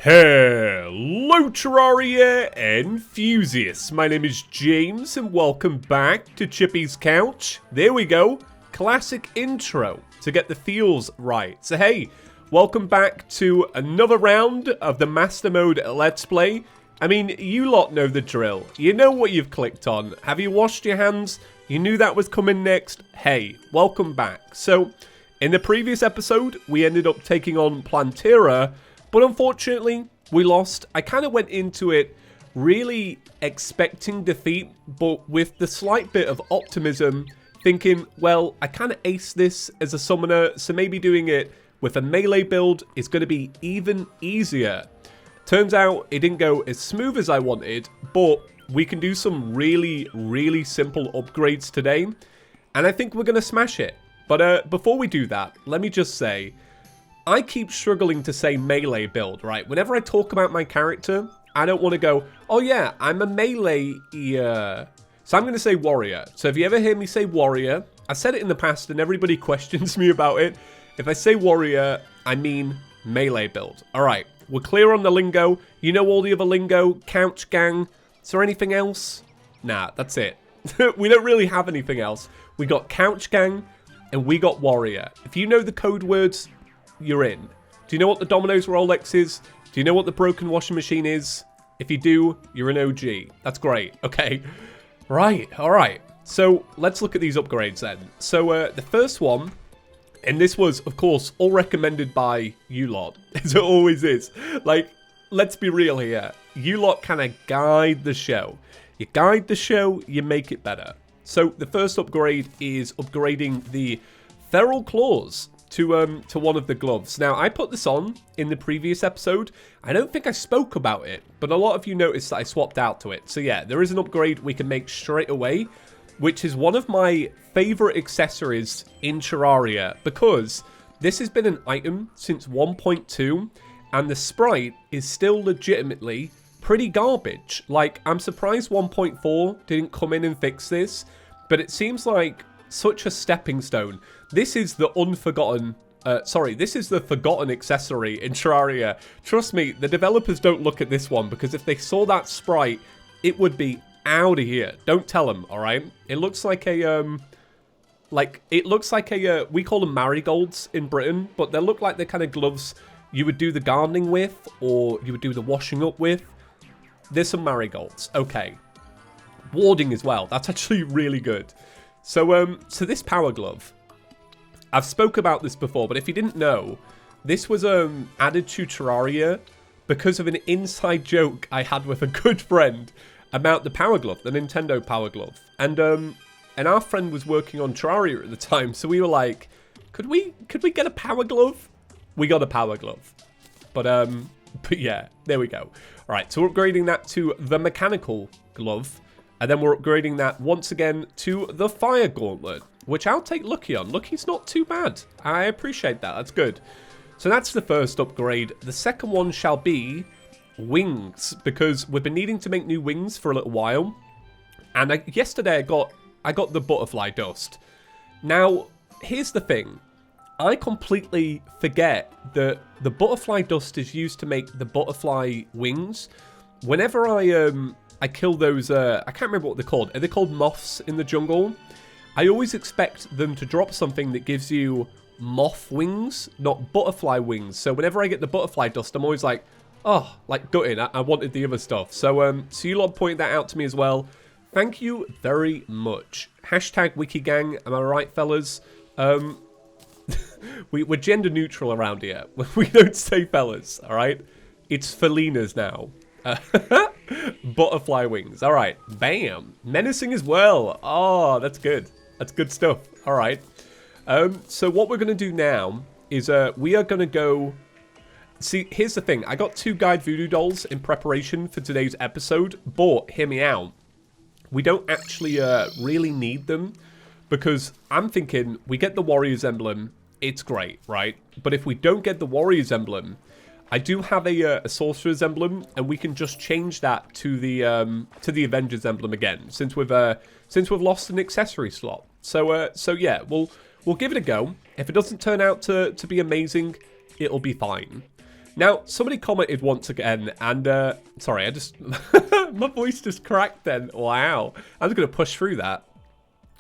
Hello Terraria enthusiasts, my name is James and welcome back to ChippysCouch. There we go, classic intro to get the feels right. So hey, welcome back to another round of the Master Mode Let's Play. I mean, you lot know the drill, you know what you've clicked on. Have you washed your hands? You knew that was coming next? Hey, welcome back. So, in the previous episode, we ended up taking on Plantera, but unfortunately, we lost. I kind of went into it really expecting defeat, but with the slight bit of optimism, thinking, well, I kind of aced this as a summoner, so maybe doing it with a melee build is going to be even easier. Turns out it didn't go as smooth as I wanted, but we can do some really simple upgrades today, and I think we're going to smash it. But before we do that, let me just say, I keep struggling to say melee build, right? Whenever I talk about my character, I don't want to go, oh yeah, I'm a melee-er. So I'm going to say warrior. So if you ever hear me say warrior, I said it in the past and everybody questions me about it. If I say warrior, I mean melee build. All right, we're clear on the lingo. You know all the other lingo, couch gang. Is there anything else? Nah, that's it. We don't really have anything else. We got couch gang and we got warrior. If you know the code words, you're in. Do you know what the Domino's Rolex is? Do you know what the broken washing machine is? If you do, you're an OG. That's great. Okay. Right. All right. So let's look at these upgrades then. So the first one, and this was, of course, all recommended by you lot, as it always is. Like, let's be real here. You lot kind of guide the show. You guide the show, you make it better. So the first upgrade is upgrading the feral claws to one of the gloves. Now, I put this on in the previous episode. I don't think I spoke about it, but a lot of you noticed that I swapped out to it. So yeah, there is an upgrade we can make straight away, which is one of my favorite accessories in Terraria, because this has been an item since 1.2, and the sprite is still legitimately pretty garbage. Like, I'm surprised 1.4 didn't come in and fix this, but it seems like such a stepping stone. This is the unforgotten, this is the forgotten accessory in Terraria. Trust me, the developers don't look at this one, because if they saw that sprite, it would be out of here. Don't tell them, all right? It looks like a, we call them marigolds in Britain, but they look like the kind of gloves you would do the gardening with, or you would do the washing up with. There's some marigolds. Okay. Warding as well. That's actually really good. So this power glove, I've spoke about this before, but if you didn't know, this was added to Terraria because of an inside joke I had with a good friend about the power glove, the Nintendo power glove. And our friend was working on Terraria at the time, so we were like, could we get a power glove? We got a power glove. But yeah, there we go. All right, so we're upgrading that to the mechanical glove. And then we're upgrading that once again to the fire gauntlet, which I'll take Lucky on. Lucky's not too bad. I appreciate that. That's good. So that's the first upgrade. The second one shall be wings, because we've been needing to make new wings for a little while. And yesterday I got the butterfly dust. Now, here's the thing. I completely forget that the butterfly dust is used to make the butterfly wings. Whenever I kill those, I can't remember what they're called. Are they called moths in the jungle? I always expect them to drop something that gives you moth wings, not butterfly wings. So whenever I get the butterfly dust, I'm always like, oh, like gutting. I wanted the other stuff. So, so you lot pointed that out to me as well. Thank you very much. Hashtag WikiGang, am I right, fellas? We're gender neutral around here. We don't say fellas, all right? It's Felinas now. Butterfly wings. All right. Bam. Menacing as well. Oh, that's good. That's good stuff. All right. So what we're going to do now is we are going to go... See, here's the thing. I got 2 guide voodoo dolls in preparation for today's episode, but hear me out. We don't actually really need them, because I'm thinking we get the Warrior's Emblem. It's great, right? But if we don't get the Warrior's Emblem, I do have a Sorcerer's Emblem, and we can just change that to the Avenger's Emblem again, since we've lost an accessory slot. So yeah, we'll give it a go. If it doesn't turn out to be amazing, it'll be fine. Now, somebody commented once again, and, sorry, I just, my voice just cracked then. Wow. I'm just going to push through that.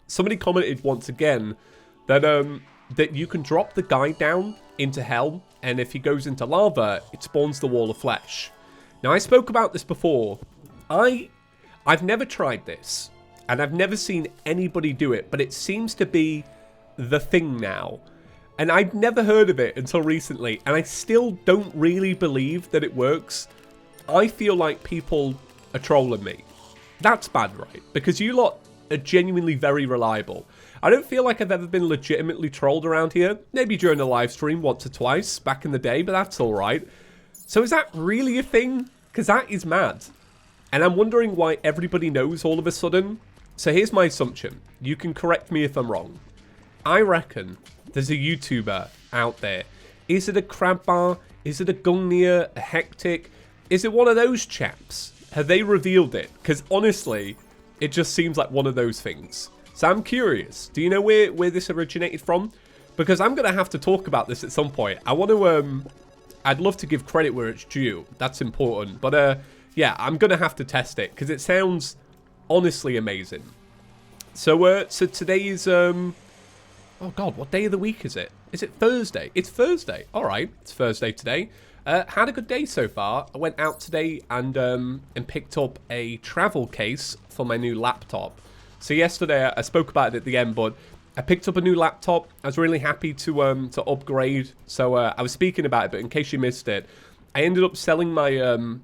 Somebody commented once again that, that you can drop the guy down into hell, and if he goes into lava, it spawns the wall of flesh. Now, I spoke about this before. I've never tried this, and I've never seen anybody do it, but it seems to be the thing now. And I'd never heard of it until recently, and I still don't really believe that it works. I feel like people are trolling me. That's bad, right? Because you lot are genuinely very reliable. I don't feel like I've ever been legitimately trolled around here. Maybe during a live stream once or twice back in the day, but that's alright. So is that really a thing? Because that is mad. And I'm wondering why everybody knows all of a sudden. So here's my assumption. You can correct me if I'm wrong. I reckon there's a YouTuber out there. Is it a Crab Bar? Is it a Gungnir? A Hectic? Is it one of those chaps? Have they revealed it? Because honestly, it just seems like one of those things. So I'm curious. Do you know where this originated from? Because I'm going to have to talk about this at some point. I want to, I'd love to give credit where it's due. That's important. But, yeah, I'm going to have to test it. Because it sounds honestly amazing. So, so today's, oh god, what day of the week is it? Is it Thursday? It's Thursday. Alright, it's Thursday today. Had a good day so far. I went out today and picked up a travel case for my new laptop. So yesterday, I spoke about it at the end, but I picked up a new laptop. I was really happy to upgrade. So I was speaking about it, but in case you missed it, I ended up selling my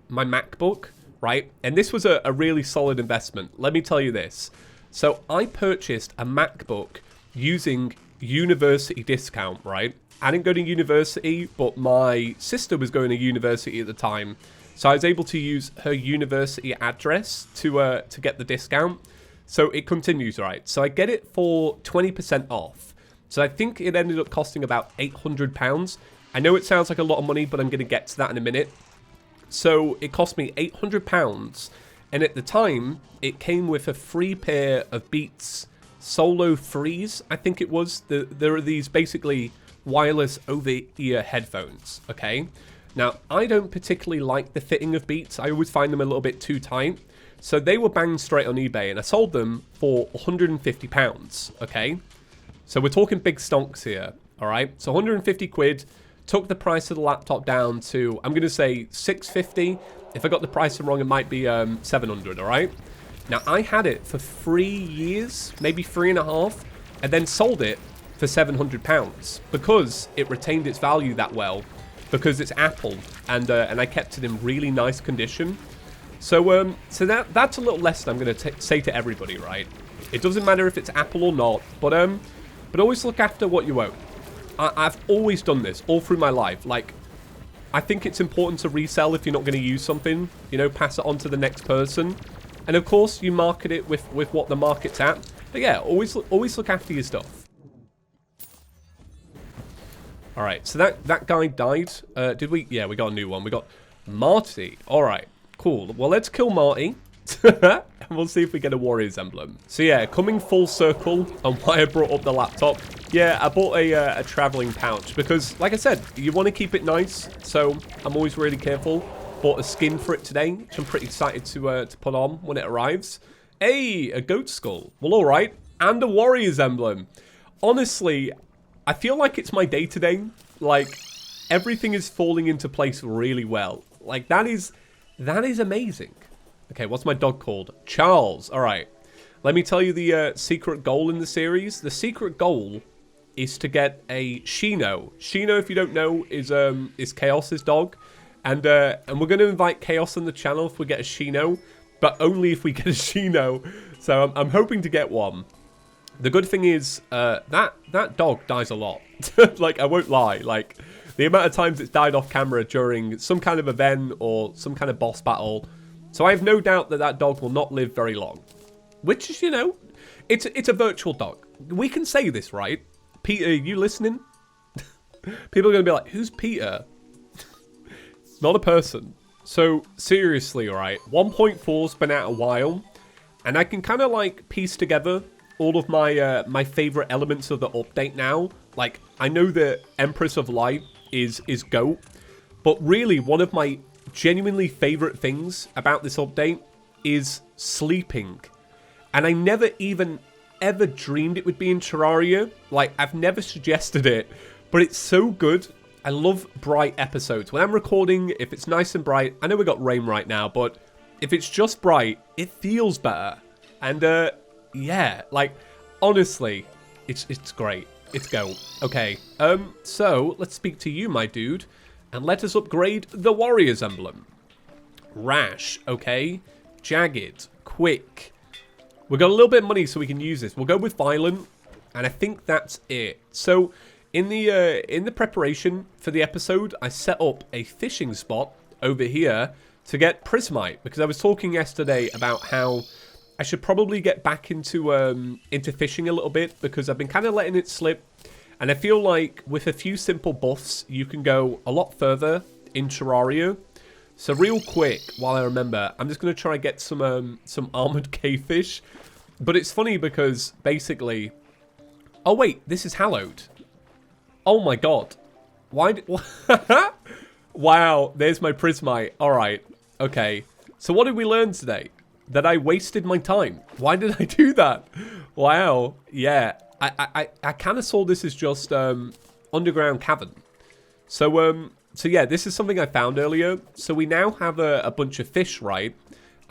my MacBook, right? And this was a really solid investment. Let me tell you this. So I purchased a MacBook using university discount, right? I didn't go to university, but my sister was going to university at the time, so I was able to use her university address to get the discount. So it continues, right? So I get it for 20% off. So I think it ended up costing about £800. I know it sounds like a lot of money, but I'm going to get to that in a minute. So it cost me £800, and at the time, it came with a free pair of Beats Solo Freeze, I think it was. There are these basically wireless over-ear headphones, okay? Now, I don't particularly like the fitting of Beats. I always find them a little bit too tight. So they were banged straight on eBay, and I sold them for £150, okay? So we're talking big stonks here, all right? So 150 quid, took the price of the laptop down to, I'm going to say 650. If I got the price wrong, it might be 700, all right? Now, I had it for 3 years, maybe 3.5, and then sold it for £700 because it retained its value that well, because it's Apple, and I kept it in really nice condition. So so that's a little lesson I'm going to say to everybody, right? It doesn't matter if it's Apple or not, but always look after what you own. I've always done this all through my life. Like, I think it's important to resell if you're not going to use something, you know, pass it on to the next person. And of course, you market it with what the market's at. But yeah, always look after your stuff. All right, so that guy died. Did we? Yeah, we got a new one. We got Marty. All right, cool. Well, let's kill Marty. And we'll see if we get a Warrior's Emblem. So yeah, coming full circle on why I brought up the laptop. Yeah, I bought a traveling pouch because, like I said, you want to keep it nice. So I'm always really careful. Bought a skin for it today, which I'm pretty excited to put on when it arrives. Hey, a goat skull. Well, all right. And a Warrior's Emblem. Honestly, I feel like it's my day today. Like, everything is falling into place really well. Like, that is amazing. Okay, what's my dog called? Charles. All right. Let me tell you the secret goal in the series. The secret goal is to get a Shino. Shino, if you don't know, is Chaos's dog. And we're going to invite Chaos on the channel if we get a Shino, but only if we get a Shino. So I'm hoping to get one. The good thing is that dog dies a lot. Like, I won't lie. Like, the amount of times it's died off camera during some kind of event or some kind of boss battle. So I have no doubt that dog will not live very long. Which is, you know, it's a virtual dog. We can say this, right? Peter, are you listening? People are going to be like, who's Peter? Not a person. So, seriously, alright, 1.4's been out a while, and I can kind of, like, piece together all of my my favorite elements of the update now. Like, I know that Empress of Light is GOAT, But really, one of my genuinely favorite things about this update is sleeping. And I never even ever dreamed it would be in Terraria. Like, I've never suggested it, but it's so good. I love bright episodes. When I'm recording, if it's nice and bright, I know we got rain right now, but if it's just bright, it feels better. And yeah, like, honestly, it's great. It's go. Okay, so let's speak to you, my dude, and let us upgrade the Warrior's Emblem. Rash, okay. Jagged, quick. We've got a little bit of money so we can use this. We'll go with Violent, and I think that's it. So, in the preparation for the episode, I set up a fishing spot over here to get Prismite, because I was talking yesterday about how I should probably get back into fishing a little bit, because I've been kind of letting it slip, and I feel like with a few simple buffs, you can go a lot further in Terraria. So real quick, while I remember, I'm just going to try and get some armored cavefish. But it's funny because basically... Oh wait, this is hallowed. Oh my god. Why did... Wow, there's my Prismite. Alright, okay. So what did we learn today? That I wasted my time. Why did I do that? Wow, yeah. I kind of saw this as just underground cavern. So yeah, this is something I found earlier. So we now have a bunch of fish, right?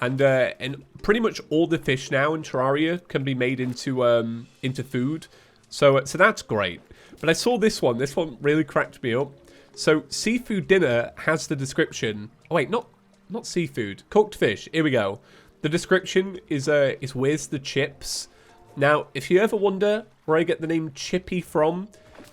And pretty much all the fish now in Terraria can be made into food. So that's great. But I saw this one. This one really cracked me up. So seafood dinner has the description. Oh wait, not seafood. Cooked fish. Here we go. The description is where's the chips? Now, if you ever wonder where I get the name Chippy from,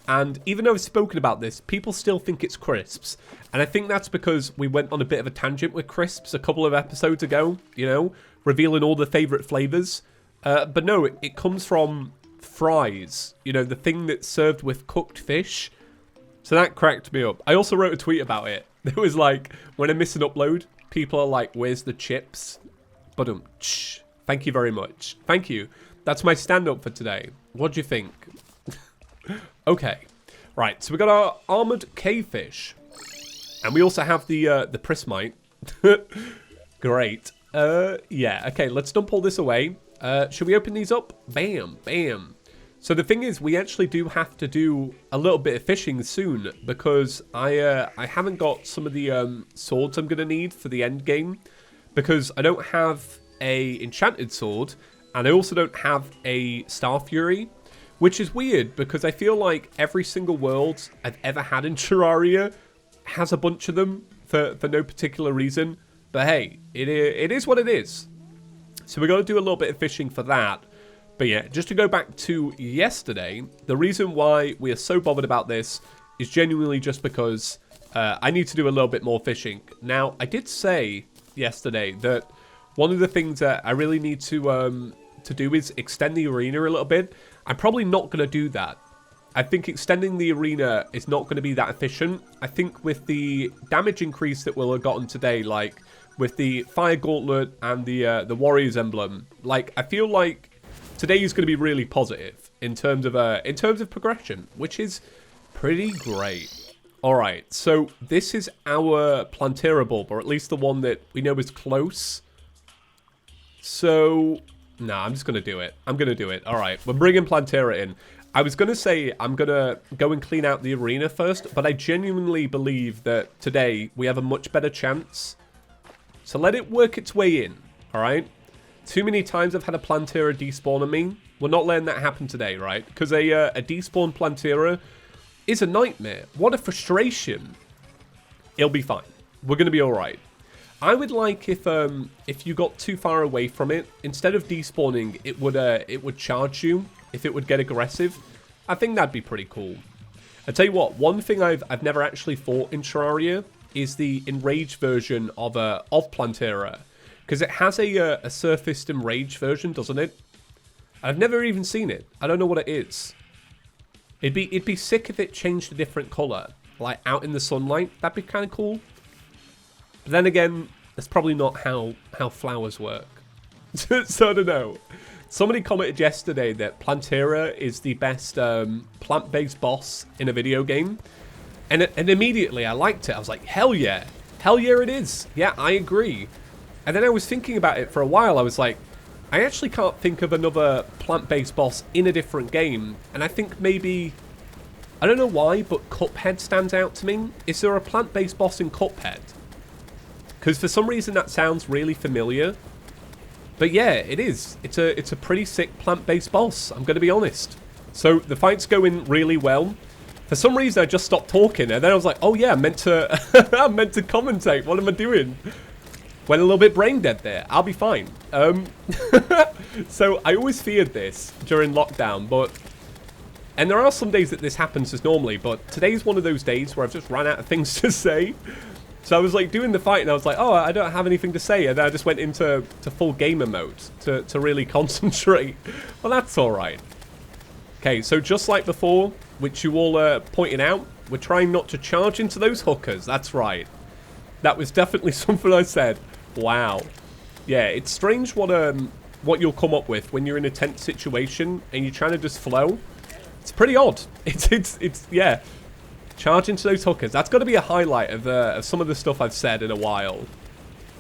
and even though I've spoken about this, people still think it's crisps. And I think that's because we went on a bit of a tangent with crisps a couple of episodes ago, you know, revealing all the favourite flavours. But no, it comes from fries, you know, the thing that's served with cooked fish. So that cracked me up. I also wrote a tweet about it. It was like, when I miss an upload, people are like, where's the chips? Thank you very much. Thank you. That's my stand-up for today. What do you think? Okay. Right, so we got our armored cavefish. And we also have the Prismite. Great. Yeah, okay, let's dump all this away. Should we open these up? Bam, bam. So the thing is, we actually do have to do a little bit of fishing soon, because I haven't got some of the swords I'm going to need for the end game, because I don't have a enchanted sword, and I also don't have a Star Fury, which is weird, because I feel like every single world I've ever had in Terraria has a bunch of them for no particular reason. But hey, it is what it is. So we're going to do a little bit of fishing for that. But yeah, just to go back to yesterday, the reason why we are so bothered about this is genuinely just because I need to do a little bit more fishing. Now, I did say yesterday that one of the things that I really need to do is extend the arena a little bit. I'm probably not going to do that. I think extending the arena is not going to be that efficient. I think with the damage increase that we'll have gotten today, like with the Fire Gauntlet and the Warrior's Emblem, like I feel like today is going to be really positive in terms of progression, which is pretty great. All right, so this is our Plantera bulb, or at least the one that we know is close. So, nah, I'm just going to do it. I'm going to do it. All right, we're bringing Plantera in. I was going to say I'm going to go and clean out the arena first, but I genuinely believe that today we have a much better chance. So let it work its way in, all right? Too many times I've had a Plantera despawn on me. We're not letting that happen today, right? Because a despawn Plantera is a nightmare. What a frustration. It'll be fine. We're going to be all right. I would like if you got too far away from it, instead of despawning, it would charge you if it would get aggressive. I think that'd be pretty cool. I tell you what, one thing I've never actually fought in Terraria is the enraged version of Plantera, because it has a surfaced enraged version, doesn't it? I've never even seen it. I don't know what it is. It'd be sick if it changed a different color, like out in the sunlight. That'd be kind of cool. But then again, that's probably not how flowers work. So I don't know. Somebody commented yesterday that Plantera is the best plant-based boss in a video game. And immediately I liked it. I was like, hell yeah. Hell yeah it is. Yeah, I agree. And then I was thinking about it for a while. I was like, I actually can't think of another plant-based boss in a different game. And I think maybe, I don't know why, but Cuphead stands out to me. Is there a plant-based boss in Cuphead? Because for some reason that sounds really familiar. But yeah, it is. It's a pretty sick plant-based boss, I'm going to be honest. So the fight's going really well. For some reason I just stopped talking, and then I was like, oh yeah, I'm meant to commentate. What am I doing? Went a little bit brain dead there. I'll be fine. So I always feared this during lockdown, and there are some days that this happens as normally, but today's one of those days where I've just ran out of things to say. So I was like doing the fight and I was like, oh, I don't have anything to say. And then I just went into full gamer mode to really concentrate. Well, that's all right. Okay, so just like before, which you all pointed out, we're trying not to charge into those hookers. That's right. That was definitely something I said. Wow. Yeah, it's strange what you'll come up with when you're in a tense situation and you're trying to just flow. It's pretty odd. It's yeah. Charge into those hookers. That's got to be a highlight of some of the stuff I've said in a while.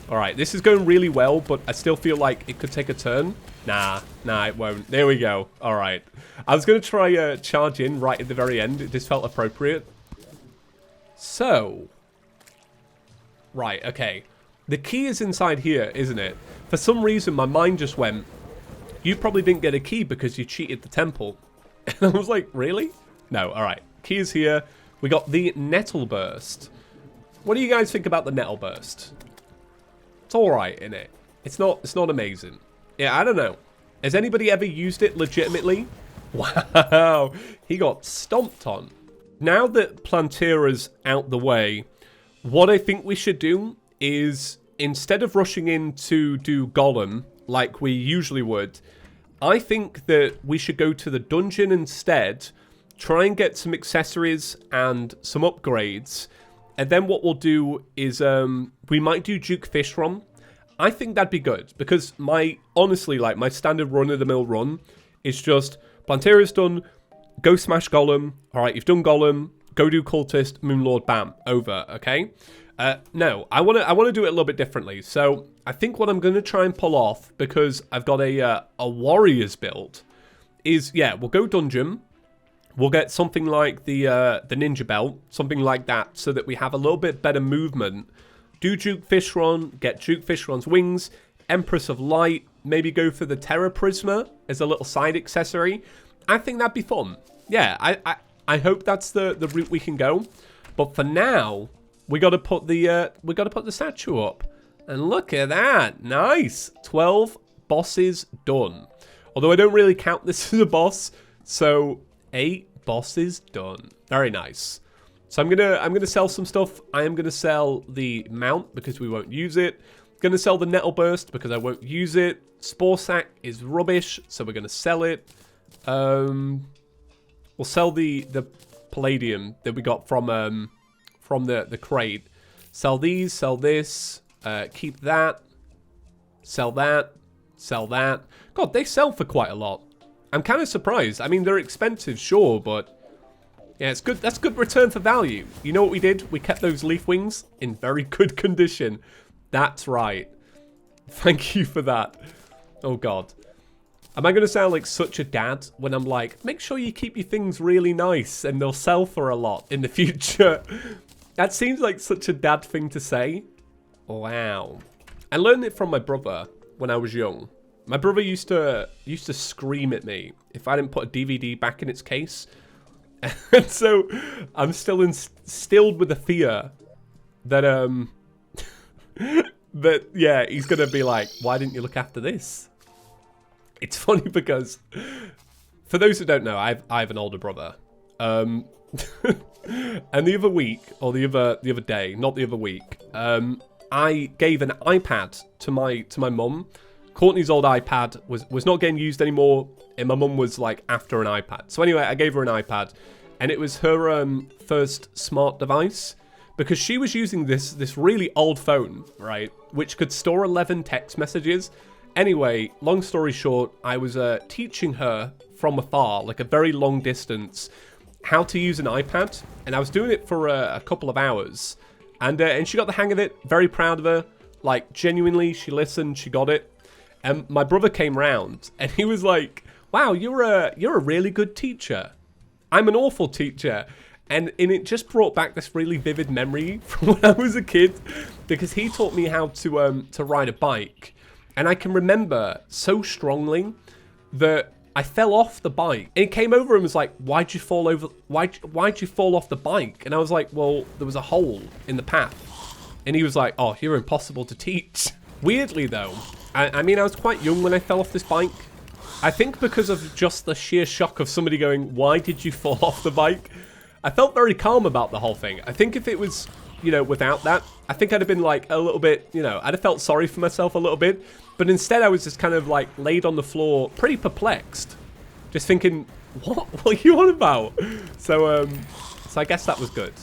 Alright, this is going really well, but I still feel like it could take a turn. Nah, it won't. There we go. Alright. I was going to try charge in right at the very end. It just felt appropriate. So. Right, okay. The key is inside here, isn't it? For some reason, my mind just went, you probably didn't get a key because you cheated the temple. And I was like, really? No, alright. Key is here. We got the Nettle Burst. What do you guys think about the Nettle Burst? It's alright, innit? It's not amazing. Yeah, I don't know. Has anybody ever used it legitimately? Wow, he got stomped on. Now that Plantera's out the way, what I think we should do is, instead of rushing in to do Golem like we usually would, I think that we should go to the dungeon instead, try and get some accessories and some upgrades, and then what we'll do is we might do Duke Fish Run. I think that'd be good, because honestly, like, my standard run-of-the-mill run is just, Plantera's done, go smash Golem, alright, you've done Golem, go do Cultist, Moonlord, bam, over, okay? No, I want to do it a little bit differently, so I think what I'm going to try and pull off, because I've got a Warriors build, is, yeah, we'll go dungeon. We'll get something like the Ninja Belt, something like that, so that we have a little bit better movement. Do Duke Fish Run, get Duke Fish Run's wings, Empress of Light, maybe go for the Terra Prisma as a little side accessory. I think that'd be fun. Yeah, I hope that's the route we can go. But for now, we got to put the statue up. And look at that, nice. 12 bosses done. Although I don't really count this as a boss, so 8 bosses done. Very nice. So I'm gonna sell some stuff. I am gonna sell the mount because we won't use it. Gonna sell the Nettle Burst because I won't use it. Spore Sack is rubbish, so we're gonna sell it. We'll sell the Palladium that we got from the crate. Sell these, sell this, keep that, sell that, sell that. God, they sell for quite a lot. I'm kind of surprised. I mean, they're expensive, sure, but yeah, it's good. That's good return for value. You know what we did? We kept those leaf wings in very good condition. That's right. Thank you for that. Oh, God. Am I going to sound like such a dad when I'm like, make sure you keep your things really nice and they'll sell for a lot in the future? That seems like such a dad thing to say. Wow. I learned it from my brother when I was young. My brother used to scream at me if I didn't put a DVD back in its case. And so I'm still instilled with the fear that that yeah, he's gonna be like, why didn't you look after this? It's funny because for those who don't know, I have an older brother. And the other week, or the other day, not the other week, I gave an iPad to my mum. Courtney's old iPad was not getting used anymore, and my mum was like after an iPad. So anyway, I gave her an iPad, and it was her first smart device, because she was using this really old phone, right, which could store 11 text messages. Anyway, long story short, I was teaching her from afar, like a very long distance, how to use an iPad, and I was doing it for a couple of hours, and she got the hang of it. Very proud of her. Like, genuinely, she listened, she got it. And my brother came round, and he was like, wow, you're a really good teacher. I'm an awful teacher. And it just brought back this really vivid memory from when I was a kid, because he taught me how to ride a bike. And I can remember so strongly that I fell off the bike. And he came over and was like, why'd you fall over? Why'd you fall off the bike? And I was like, well, there was a hole in the path. And he was like, oh, you're impossible to teach. Weirdly, though, I mean, I was quite young when I fell off this bike. I think because of just the sheer shock of somebody going, why did you fall off the bike? I felt very calm about the whole thing. I think if it was, you know, without that, I think I'd have been like a little bit, you know, I'd have felt sorry for myself a little bit. But instead I was just kind of like laid on the floor, pretty perplexed. Just thinking, what are you on about? So I guess that was good.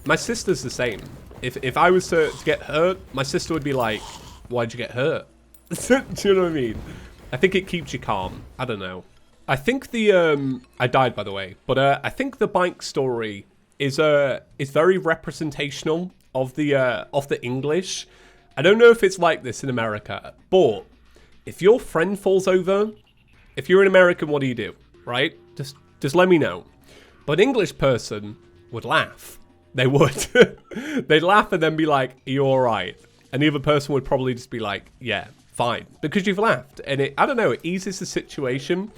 My sister's the same. If I was to get hurt, my sister would be like, why'd you get hurt? Do you know what I mean? I think it keeps you calm. I don't know. I think the I died, by the way, but I think the bike story is very representational of the English. I don't know if it's like this in America, but if your friend falls over, if you're an American, what do? Right? Just let me know. But an English person would laugh. They would. They'd laugh and then be like, "Are you all right?" And the other person would probably just be like, "Yeah, fine," because you've laughed. And I don't know, it eases the situation.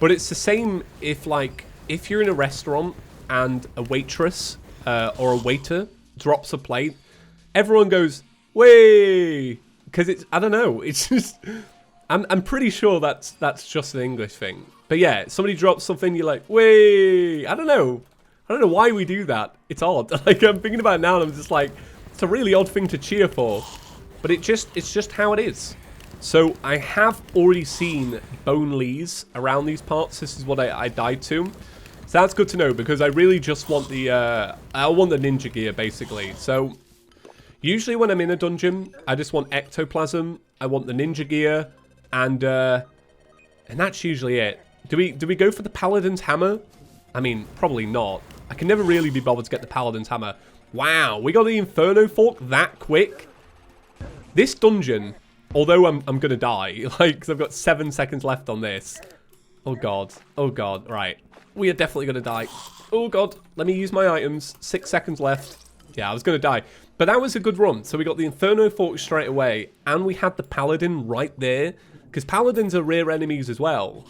But it's the same if you're in a restaurant and a waitress or a waiter drops a plate, everyone goes, "Way!" Because I don't know, it's just, I'm pretty sure that's just an English thing. But yeah, somebody drops something, you're like, "Way!" I don't know why we do that. It's odd. Like, I'm thinking about it now, and I'm just like, it's a really odd thing to cheer for. But it's just how it is. So I have already seen bone lees around these parts. This is what I died to. So that's good to know, because I really just want the ninja gear, basically. So usually when I'm in a dungeon, I just want ectoplasm. I want the ninja gear, and that's usually it. Do we go for the paladin's hammer? I mean, probably not. I can never really be bothered to get the paladin's hammer. Wow, we got the inferno fork that quick. This dungeon, although I'm gonna die, like, because I've got 7 seconds left on this. Oh god, right. We are definitely gonna die. Oh god, let me use my items. 6 seconds left. Yeah, I was gonna die. But that was a good run. So we got the inferno fork straight away, and we had the paladin right there, because paladins are rare enemies as well.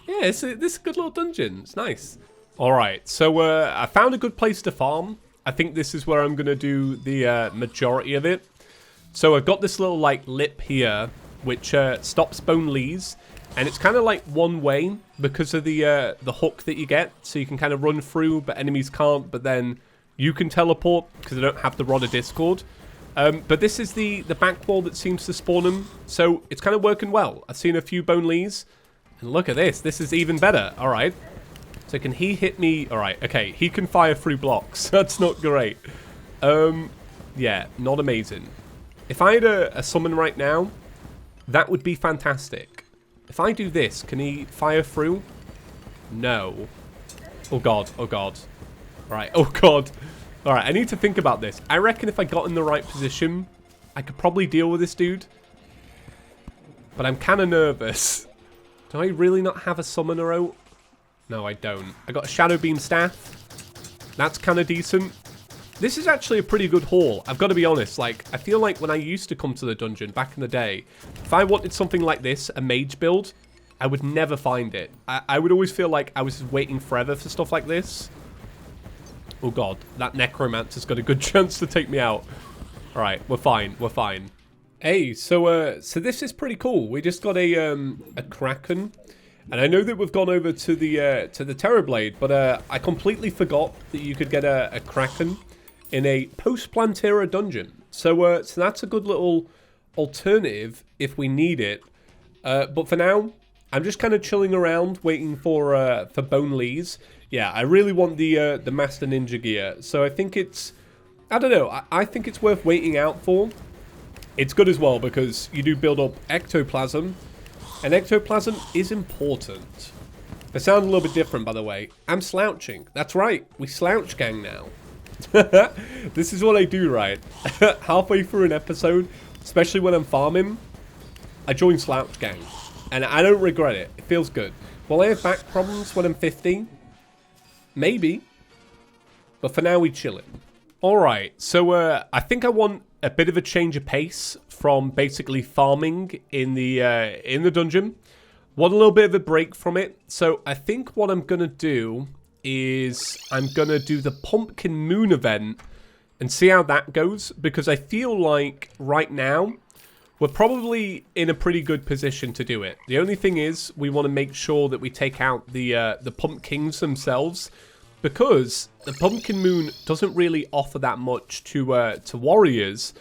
Yeah, this is a good little dungeon. It's nice. Alright, so I found a good place to farm. I think this is where I'm gonna do the majority of it. So I've got this little, like, lip here, which stops bone lees. And it's kind of like one way because of the hook that you get. So you can kind of run through, but enemies can't. But then you can teleport because I don't have the Rod of Discord. But this is the back wall that seems to spawn them. So it's kind of working well. I've seen a few bone lees. And look at this. This is even better. All right. So can he hit me? All right. Okay. He can fire through blocks. That's not great. Yeah, not amazing. If I had a summon right now, that would be fantastic. If I do this, can he fire through? No. Oh god, oh god. Alright, oh god. Alright, I need to think about this. I reckon if I got in the right position, I could probably deal with this dude. But I'm kind of nervous. Do I really not have a summoner out? No, I don't. I got a Shadow Beam Staff. That's kind of decent. This is actually a pretty good haul, I've got to be honest. Like, I feel like when I used to come to the dungeon back in the day, if I wanted something like this, a mage build, I would never find it. I would always feel like I was waiting forever for stuff like this. Oh god, that necromancer's got a good chance to take me out. Alright, we're fine, we're fine. Hey, so this is pretty cool. We just got a Kraken. And I know that we've gone over to the Terrorblade, but I completely forgot that you could get a Kraken in a post-Plantera dungeon. So that's a good little alternative if we need it. But for now, I'm just kind of chilling around, waiting for bone lees. Yeah, I really want the Master Ninja gear. So I think it's, I don't know, I think it's worth waiting out for. It's good as well because you do build up ectoplasm. And ectoplasm is important. They sound a little bit different, by the way. I'm slouching. That's right. We slouch gang now. This is what I do, right? Halfway through an episode, especially when I'm farming, I join slouch gang. And I don't regret it. It feels good. Will I have back problems when I'm 50? Maybe. But for now, we chillin'. Alright, so I think I want a bit of a change of pace from basically farming in the dungeon. Want a little bit of a break from it. So I think what I'm going to do is I'm going to do the Pumpkin Moon event and see how that goes. Because I feel like right now we're probably in a pretty good position to do it. The only thing is we want to make sure that we take out the pumpkins themselves. Because the Pumpkin Moon doesn't really offer that much to warriors.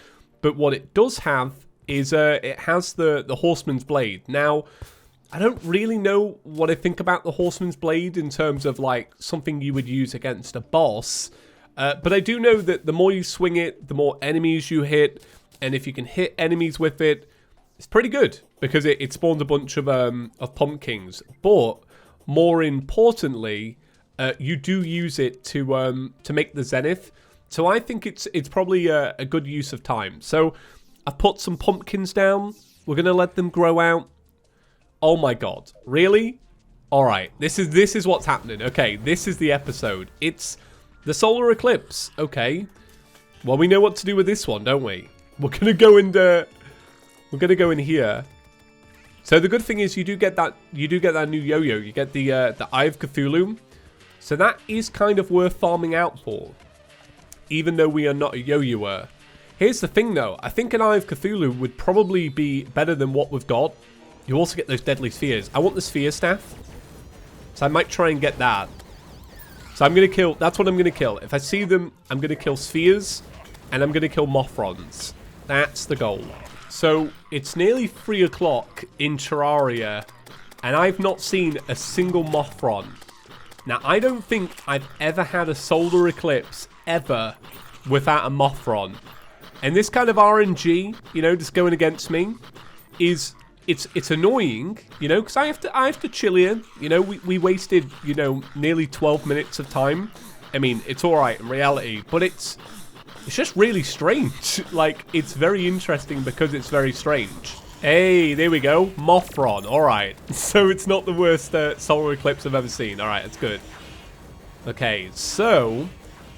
But what it does have is it has the Horseman's Blade. Now, I don't really know what I think about the Horseman's Blade in terms of like something you would use against a boss. But I do know that the more you swing it, the more enemies you hit. And if you can hit enemies with it, it's pretty good. Because it spawns a bunch of pumpkins. But more importantly, you do use it to make the zenith. So I think it's probably a good use of time. So I've put some pumpkins down. We're going to let them grow out. Oh my god. Really? Alright. This is what's happening. Okay, this is the episode. It's the Solar Eclipse. Okay. Well, we know what to do with this one, don't we? We're going to go in here. So the good thing is you do get that new yo-yo. You get the Eye of Cthulhu. So that is kind of worth farming out for. Even though we are not a yo-yoer. Here's the thing though. I think an Eye of Cthulhu would probably be better than what we've got. You also get those deadly spheres. I want the sphere staff. So I might try and get that. So I'm going to kill... That's what I'm going to kill. If I see them, I'm going to kill spheres. And I'm going to kill Mothrons. That's the goal. So it's nearly 3 o'clock in Terraria. And I've not seen a single Mothron. Now, I don't think I've ever had a Solar Eclipse ever without a Mothron. And this kind of RNG, you know, just going against me, is it's annoying, you know, because I have to chill here. You know, we wasted, you know, nearly 12 minutes of time. I mean, it's all right in reality, but it's just really strange. Like, it's very interesting because it's very strange. Hey, there we go. Mothron. All right. So it's not the worst solar eclipse I've ever seen. All right, that's good. Okay, so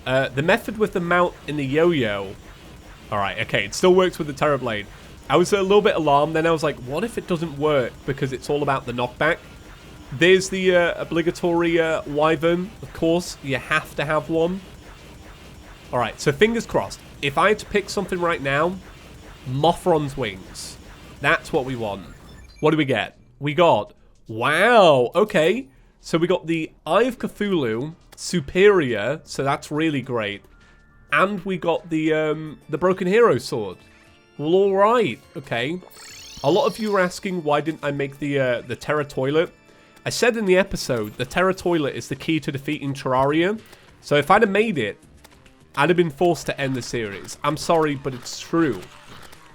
the method with the mount and the yo-yo. All right, okay, it still works with the Terrorblade. I was a little bit alarmed. Then I was like, what if it doesn't work because it's all about the knockback? There's the obligatory wyvern. Of course, you have to have one. All right, so fingers crossed. If I had to pick something right now, Mothron's wings. That's what we want. What do we get? We got... Wow, okay. So we got the Eye of Cthulhu, superior, so that's really great. And we got the Broken Hero Sword. Well, alright, okay. A lot of you are asking why didn't I make the Terra Toilet. I said in the episode, the Terra Toilet is the key to defeating Terraria. So if I'd have made it, I'd have been forced to end the series. I'm sorry, but it's true.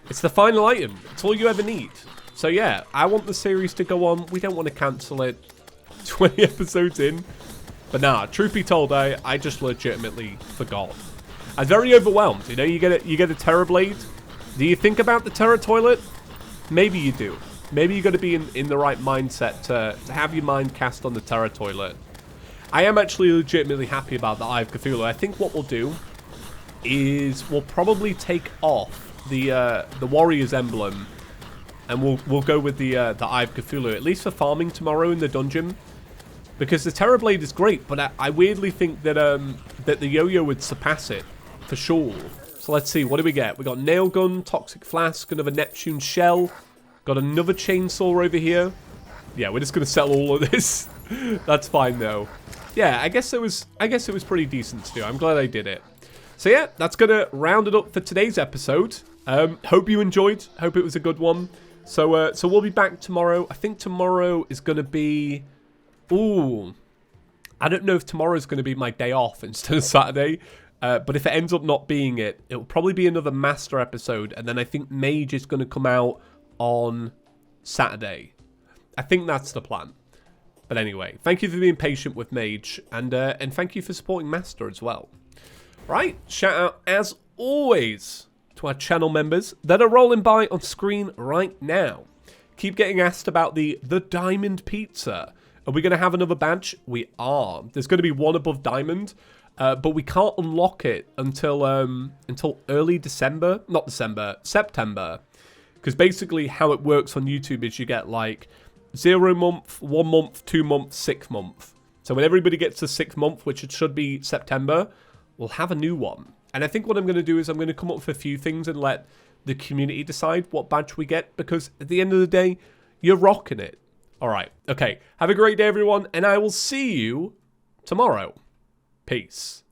It's the final item. It's all you ever need. So yeah, I want the series to go on. We don't want to cancel it 20 episodes in. But nah, truth be told, I just legitimately forgot. I was very overwhelmed. You know, you get a Terrorblade. Do you think about the Terra Toilet? Maybe you do. Maybe you got to be in the right mindset to have your mind cast on the Terra Toilet. I am actually legitimately happy about the Eye of Cthulhu. I think what we'll do is we'll probably take off the Warrior's Emblem, and we'll go with the Eye of Cthulhu, at least for farming tomorrow in the dungeon, because the Terrorblade is great, but I weirdly think that that the yo-yo would surpass it for sure. So let's see, what do we get? We got nail gun, toxic flask, another Neptune shell, got another chainsaw over here. Yeah, we're just gonna sell all of this. That's fine though. Yeah, I guess it was pretty decent to do. I'm glad I did it. So yeah, that's gonna round it up for today's episode. Hope you enjoyed. Hope it was a good one. So we'll be back tomorrow. I think tomorrow is gonna be... Ooh. I don't know if tomorrow's gonna be my day off instead of Saturday. But if it ends up not being it, it'll probably be another Master episode. And then I think Mage is gonna come out on Saturday. I think that's the plan. But anyway, thank you for being patient with Mage, and thank you for supporting Master as well. Right, shout out as always to our channel members that are rolling by on screen right now. Keep getting asked about the Diamond Pizza. Are we going to have another badge? We are. There's going to be one above Diamond, but we can't unlock it until early December. Not December, September. Because basically how it works on YouTube is you get like 0 month, 1 month, 2 months, 6 month. So when everybody gets to 6th month, which it should be September, we'll have a new one. And I think what I'm going to do is I'm going to come up with a few things and let the community decide what badge we get. Because at the end of the day, you're rocking it. Alright, okay. Have a great day, everyone. And I will see you tomorrow. Peace.